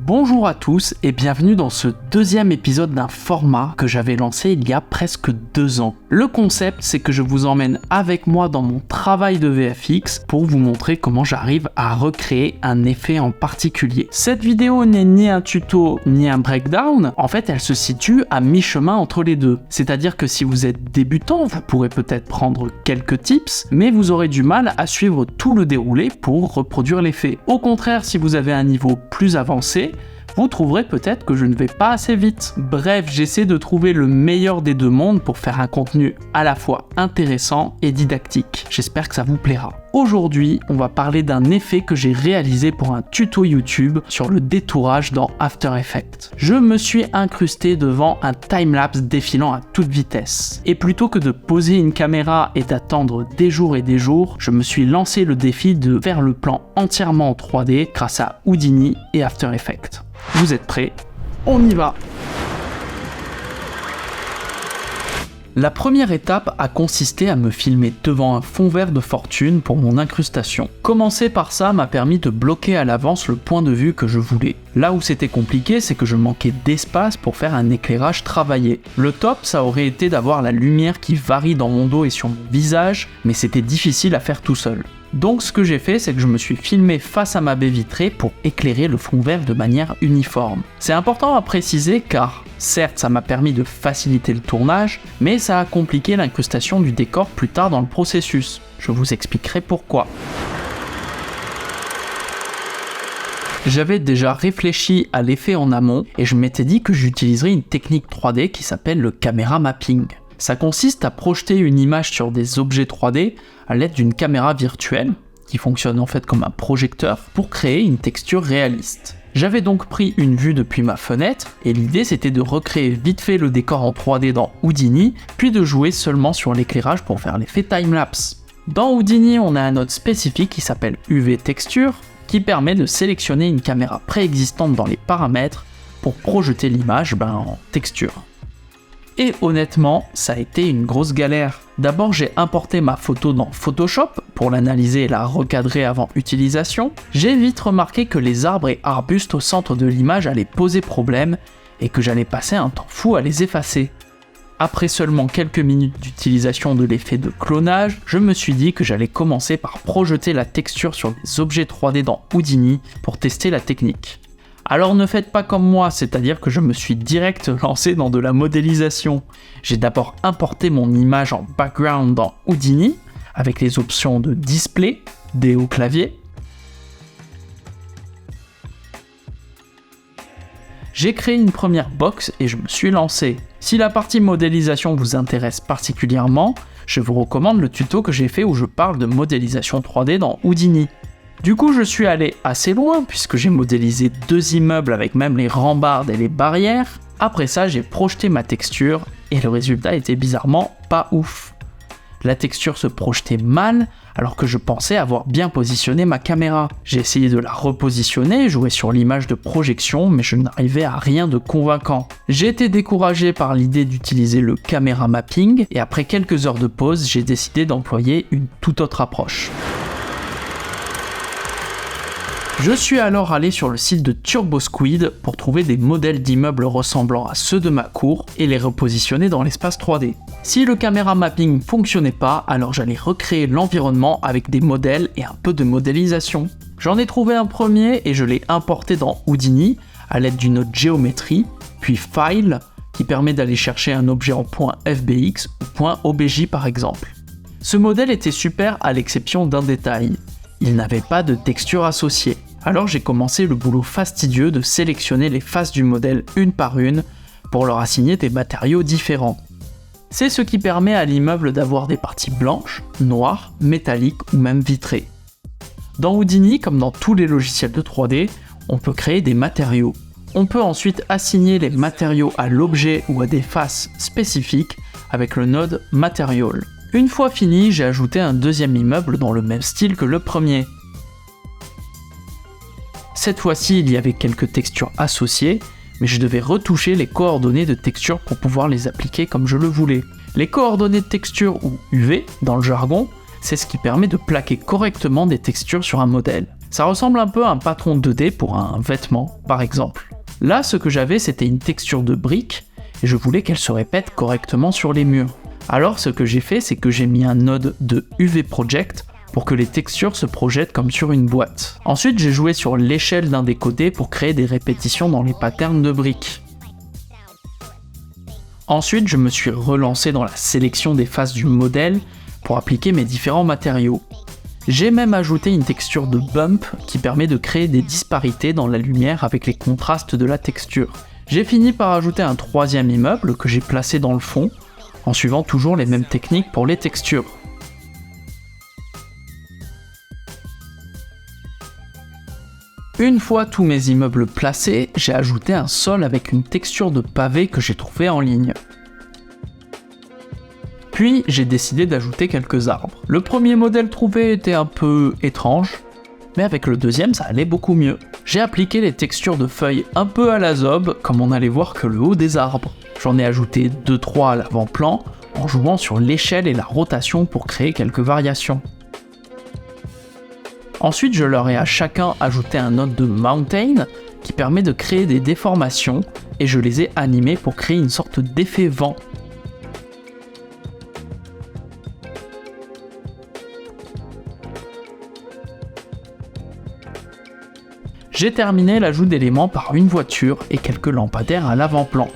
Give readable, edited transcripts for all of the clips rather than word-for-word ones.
Bonjour à tous et bienvenue dans ce deuxième épisode d'un format que j'avais lancé il y a presque 2 ans. Le concept, c'est que je vous emmène avec moi dans mon travail de VFX pour vous montrer comment j'arrive à recréer un effet en particulier. Cette vidéo n'est ni un tuto ni un breakdown, en fait elle se situe à mi-chemin entre les deux. C'est-à-dire que si vous êtes débutant, vous pourrez peut-être prendre quelques tips, mais vous aurez du mal à suivre tout le déroulé pour reproduire l'effet. Au contraire, si vous avez un niveau plus avancé, vous trouverez peut-être que je ne vais pas assez vite. Bref, j'essaie de trouver le meilleur des deux mondes pour faire un contenu à la fois intéressant et didactique. J'espère que ça vous plaira. Aujourd'hui, on va parler d'un effet que j'ai réalisé pour un tuto YouTube sur le détourage dans After Effects. Je me suis incrusté devant un timelapse défilant à toute vitesse. Et plutôt que de poser une caméra et d'attendre des jours et des jours, je me suis lancé le défi de faire le plan entièrement en 3D grâce à Houdini et After Effects. Vous êtes prêts? On y va! La première étape a consisté à me filmer devant un fond vert de fortune pour mon incrustation. Commencer par ça m'a permis de bloquer à l'avance le point de vue que je voulais. Là où c'était compliqué, c'est que je manquais d'espace pour faire un éclairage travaillé. Le top, ça aurait été d'avoir la lumière qui varie dans mon dos et sur mon visage, mais c'était difficile à faire tout seul. Donc ce que j'ai fait, c'est que je me suis filmé face à ma baie vitrée pour éclairer le fond vert de manière uniforme. C'est important à préciser car, certes ça m'a permis de faciliter le tournage, mais ça a compliqué l'incrustation du décor plus tard dans le processus. Je vous expliquerai pourquoi. J'avais déjà réfléchi à l'effet en amont et je m'étais dit que j'utiliserais une technique 3D qui s'appelle le camera mapping. Ça consiste à projeter une image sur des objets 3D à l'aide d'une caméra virtuelle, qui fonctionne en fait comme un projecteur, pour créer une texture réaliste. J'avais donc pris une vue depuis ma fenêtre, et l'idée c'était de recréer vite fait le décor en 3D dans Houdini, puis de jouer seulement sur l'éclairage pour faire l'effet timelapse. Dans Houdini, on a un mode spécifique qui s'appelle UV Texture, qui permet de sélectionner une caméra préexistante dans les paramètres pour projeter l'image en texture. Et honnêtement, ça a été une grosse galère. D'abord, j'ai importé ma photo dans Photoshop pour l'analyser et la recadrer avant utilisation. J'ai vite remarqué que les arbres et arbustes au centre de l'image allaient poser problème et que j'allais passer un temps fou à les effacer. Après seulement quelques minutes d'utilisation de l'effet de clonage, je me suis dit que j'allais commencer par projeter la texture sur des objets 3D dans Houdini pour tester la technique. Alors ne faites pas comme moi, c'est-à-dire que je me suis direct lancé dans de la modélisation. J'ai d'abord importé mon image en background dans Houdini, avec les options de display, D au clavier. J'ai créé une première box et je me suis lancé. Si la partie modélisation vous intéresse particulièrement, je vous recommande le tuto que j'ai fait où je parle de modélisation 3D dans Houdini. Du coup, je suis allé assez loin puisque j'ai modélisé 2 immeubles avec même les rambardes et les barrières. Après ça, j'ai projeté ma texture et le résultat était bizarrement pas ouf. La texture se projetait mal alors que je pensais avoir bien positionné ma caméra. J'ai essayé de la repositionner, jouer sur l'image de projection, mais je n'arrivais à rien de convaincant. J'ai été découragé par l'idée d'utiliser le camera mapping et après quelques heures de pause, j'ai décidé d'employer une toute autre approche. Je suis alors allé sur le site de TurboSquid pour trouver des modèles d'immeubles ressemblant à ceux de ma cour et les repositionner dans l'espace 3D. Si le camera mapping fonctionnait pas, alors j'allais recréer l'environnement avec des modèles et un peu de modélisation. J'en ai trouvé un premier et je l'ai importé dans Houdini à l'aide d'une autre géométrie, puis File, qui permet d'aller chercher un objet en .fbx ou .obj par exemple. Ce modèle était super à l'exception d'un détail. Il n'avait pas de texture associée. Alors j'ai commencé le boulot fastidieux de sélectionner les faces du modèle une par une pour leur assigner des matériaux différents. C'est ce qui permet à l'immeuble d'avoir des parties blanches, noires, métalliques ou même vitrées. Dans Houdini, comme dans tous les logiciels de 3D, on peut créer des matériaux. On peut ensuite assigner les matériaux à l'objet ou à des faces spécifiques avec le node Material. Une fois fini, j'ai ajouté un deuxième immeuble dans le même style que le premier. Cette fois-ci, il y avait quelques textures associées, mais je devais retoucher les coordonnées de texture pour pouvoir les appliquer comme je le voulais. Les coordonnées de texture, ou UV dans le jargon, c'est ce qui permet de plaquer correctement des textures sur un modèle. Ça ressemble un peu à un patron 2D pour un vêtement, par exemple. Là, ce que j'avais, c'était une texture de brique, et je voulais qu'elle se répète correctement sur les murs. Alors ce que j'ai fait, c'est que j'ai mis un node de UV Project pour que les textures se projettent comme sur une boîte. Ensuite, j'ai joué sur l'échelle d'un des côtés pour créer des répétitions dans les patterns de briques. Ensuite, je me suis relancé dans la sélection des faces du modèle pour appliquer mes différents matériaux. J'ai même ajouté une texture de bump qui permet de créer des disparités dans la lumière avec les contrastes de la texture. J'ai fini par ajouter un troisième immeuble que j'ai placé dans le fond, en suivant toujours les mêmes techniques pour les textures. Une fois tous mes immeubles placés, j'ai ajouté un sol avec une texture de pavé que j'ai trouvé en ligne. Puis j'ai décidé d'ajouter quelques arbres. Le premier modèle trouvé était un peu étrange, mais avec le deuxième ça allait beaucoup mieux. J'ai appliqué les textures de feuilles un peu à la zob, comme on n'allait voir que le haut des arbres. J'en ai ajouté 2-3 à l'avant-plan, en jouant sur l'échelle et la rotation pour créer quelques variations. Ensuite, je leur ai à chacun ajouté un node de mountain qui permet de créer des déformations, et je les ai animés pour créer une sorte d'effet vent. J'ai terminé l'ajout d'éléments par une voiture et quelques lampadaires à l'avant-plan.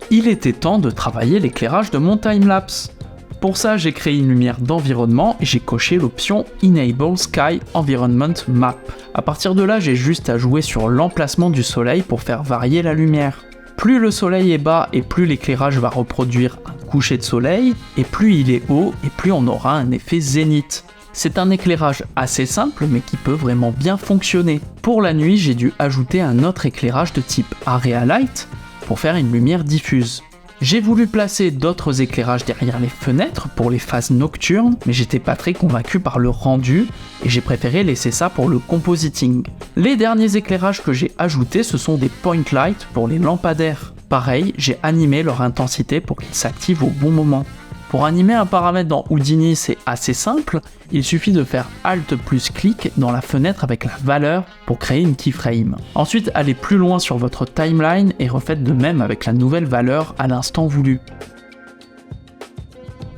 Il était temps de travailler l'éclairage de mon timelapse. Pour ça, j'ai créé une lumière d'environnement et j'ai coché l'option Enable Sky Environment Map. À partir de là, j'ai juste à jouer sur l'emplacement du soleil pour faire varier la lumière. Plus le soleil est bas et plus l'éclairage va reproduire un coucher de soleil, et plus il est haut et plus on aura un effet zénith. C'est un éclairage assez simple mais qui peut vraiment bien fonctionner. Pour la nuit, j'ai dû ajouter un autre éclairage de type Area Light pour faire une lumière diffuse. J'ai voulu placer d'autres éclairages derrière les fenêtres pour les phases nocturnes, mais j'étais pas très convaincu par le rendu et j'ai préféré laisser ça pour le compositing. Les derniers éclairages que j'ai ajoutés, ce sont des point lights pour les lampadaires. Pareil, j'ai animé leur intensité pour qu'ils s'activent au bon moment. Pour animer un paramètre dans Houdini, c'est assez simple, il suffit de faire Alt plus clic dans la fenêtre avec la valeur pour créer une keyframe. Ensuite, allez plus loin sur votre timeline et refaites de même avec la nouvelle valeur à l'instant voulu.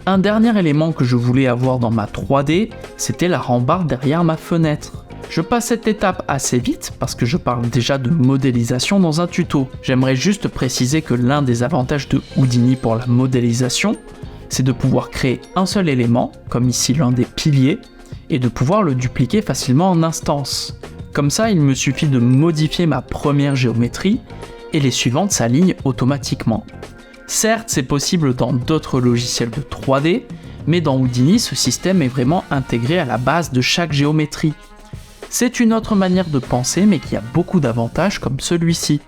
Un dernier élément que je voulais avoir dans ma 3D, c'était la rambarde derrière ma fenêtre. Je passe cette étape assez vite parce que je parle déjà de modélisation dans un tuto. J'aimerais juste préciser que l'un des avantages de Houdini pour la modélisation, c'est de pouvoir créer un seul élément, comme ici l'un des piliers, et de pouvoir le dupliquer facilement en instance. Comme ça, il me suffit de modifier ma première géométrie, et les suivantes s'alignent automatiquement. Certes, c'est possible dans d'autres logiciels de 3D, mais dans Houdini, ce système est vraiment intégré à la base de chaque géométrie. C'est une autre manière de penser, mais qui a beaucoup d'avantages comme celui-ci.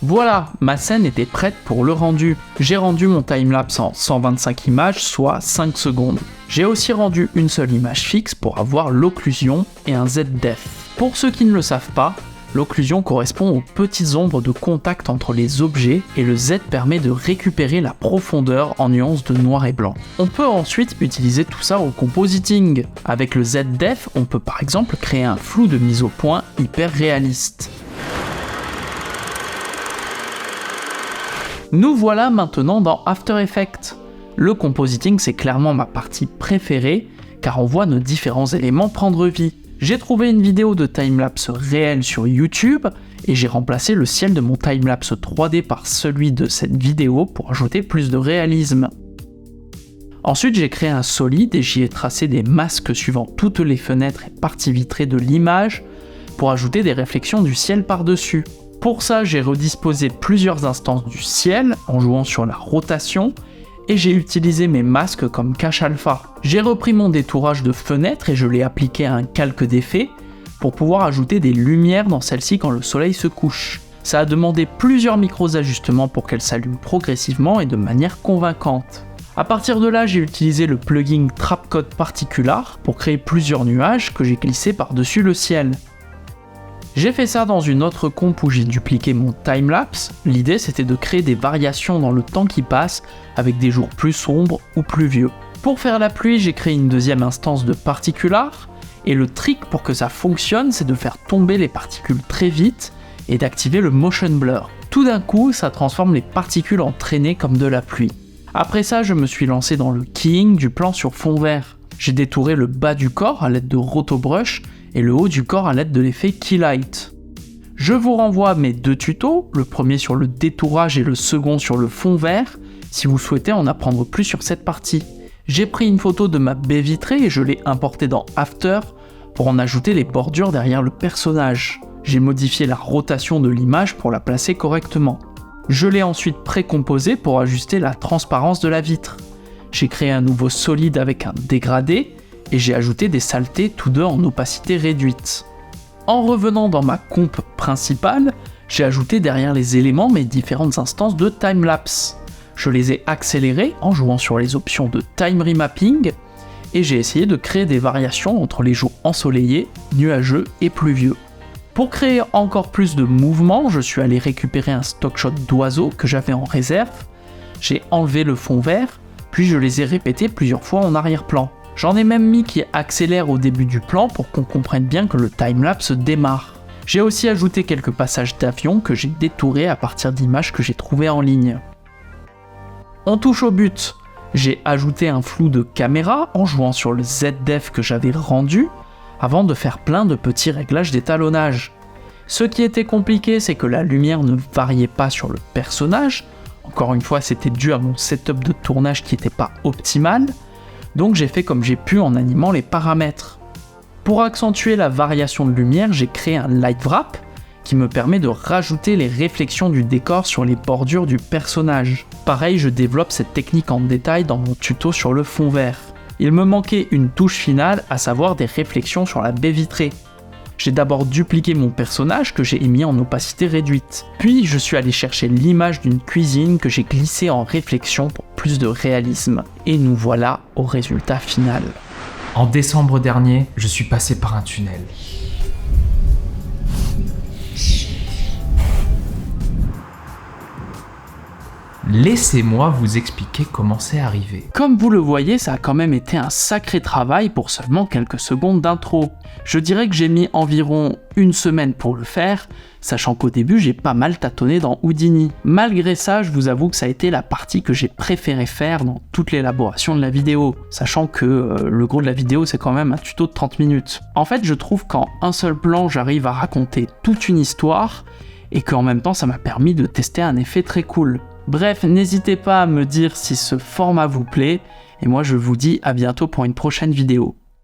Voilà, ma scène était prête pour le rendu. J'ai rendu mon timelapse en 125 images, soit 5 secondes. J'ai aussi rendu une seule image fixe pour avoir l'occlusion et un Z-def. Pour ceux qui ne le savent pas, l'occlusion correspond aux petites ombres de contact entre les objets et le Z permet de récupérer la profondeur en nuances de noir et blanc. On peut ensuite utiliser tout ça au compositing. Avec le Z-def, on peut par exemple créer un flou de mise au point hyper réaliste. Nous voilà maintenant dans After Effects. Le compositing, c'est clairement ma partie préférée car on voit nos différents éléments prendre vie. J'ai trouvé une vidéo de timelapse réel sur YouTube et j'ai remplacé le ciel de mon timelapse 3D par celui de cette vidéo pour ajouter plus de réalisme. Ensuite, j'ai créé un solide et j'y ai tracé des masques suivant toutes les fenêtres et parties vitrées de l'image pour ajouter des réflexions du ciel par-dessus. Pour ça, j'ai redisposé plusieurs instances du ciel en jouant sur la rotation et j'ai utilisé mes masques comme cache alpha. J'ai repris mon détourage de fenêtre et je l'ai appliqué à un calque d'effet pour pouvoir ajouter des lumières dans celle-ci quand le soleil se couche. Ça a demandé plusieurs micro-ajustements pour qu'elle s'allume progressivement et de manière convaincante. A partir de là, j'ai utilisé le plugin Trapcode Particular pour créer plusieurs nuages que j'ai glissés par-dessus le ciel. J'ai fait ça dans une autre comp où j'ai dupliqué mon timelapse. L'idée c'était de créer des variations dans le temps qui passe avec des jours plus sombres ou pluvieux. Pour faire la pluie, j'ai créé une deuxième instance de Particular Et le trick pour que ça fonctionne, c'est de faire tomber les particules très vite et d'activer le motion blur. Tout d'un coup, ça transforme les particules en traînées comme de la pluie. Après ça, je me suis lancé dans le keying du plan sur fond vert. J'ai détouré le bas du corps à l'aide de Rotobrush et le haut du corps à l'aide de l'effet Keylight. Je vous renvoie à mes 2 tutos, le premier sur le détourage et le second sur le fond vert, si vous souhaitez en apprendre plus sur cette partie. J'ai pris une photo de ma baie vitrée et je l'ai importée dans After pour en ajouter les bordures derrière le personnage. J'ai modifié la rotation de l'image pour la placer correctement. Je l'ai ensuite précomposée pour ajuster la transparence de la vitre. J'ai créé un nouveau solide avec un dégradé et j'ai ajouté des saletés tous deux en opacité réduite. En revenant dans ma comp principale, j'ai ajouté derrière les éléments mes différentes instances de timelapse. Je les ai accélérées en jouant sur les options de time remapping et j'ai essayé de créer des variations entre les jours ensoleillés, nuageux et pluvieux. Pour créer encore plus de mouvement, je suis allé récupérer un stock shot d'oiseaux que j'avais en réserve, j'ai enlevé le fond vert, puis je les ai répétés plusieurs fois en arrière-plan. J'en ai même mis qui accélère au début du plan pour qu'on comprenne bien que le timelapse démarre. J'ai aussi ajouté quelques passages d'avion que j'ai détourés à partir d'images que j'ai trouvées en ligne. On touche au but. J'ai ajouté un flou de caméra en jouant sur le ZDef que j'avais rendu, avant de faire plein de petits réglages d'étalonnage. Ce qui était compliqué, c'est que la lumière ne variait pas sur le personnage. Encore une fois, c'était dû à mon setup de tournage qui n'était pas optimal. Donc j'ai fait comme j'ai pu en animant les paramètres. Pour accentuer la variation de lumière, j'ai créé un light wrap qui me permet de rajouter les réflexions du décor sur les bordures du personnage. Pareil, je développe cette technique en détail dans mon tuto sur le fond vert. Il me manquait une touche finale, à savoir des réflexions sur la baie vitrée. J'ai d'abord dupliqué mon personnage que j'ai mis en opacité réduite. Puis je suis allé chercher l'image d'une cuisine que j'ai glissée en réflexion pour plus de réalisme. Et nous voilà au résultat final. En décembre dernier, je suis passé par un tunnel. Laissez-moi vous expliquer comment c'est arrivé. Comme vous le voyez, ça a quand même été un sacré travail pour seulement quelques secondes d'intro. Je dirais que j'ai mis environ 1 semaine pour le faire, sachant qu'au début j'ai pas mal tâtonné dans Houdini. Malgré ça, je vous avoue que ça a été la partie que j'ai préféré faire dans toute l'élaboration de la vidéo, sachant que le gros de la vidéo c'est quand même un tuto de 30 minutes. En fait, je trouve qu'en un seul plan, j'arrive à raconter toute une histoire, et qu'en même temps ça m'a permis de tester un effet très cool. Bref, n'hésitez pas à me dire si ce format vous plaît, et moi je vous dis à bientôt pour une prochaine vidéo.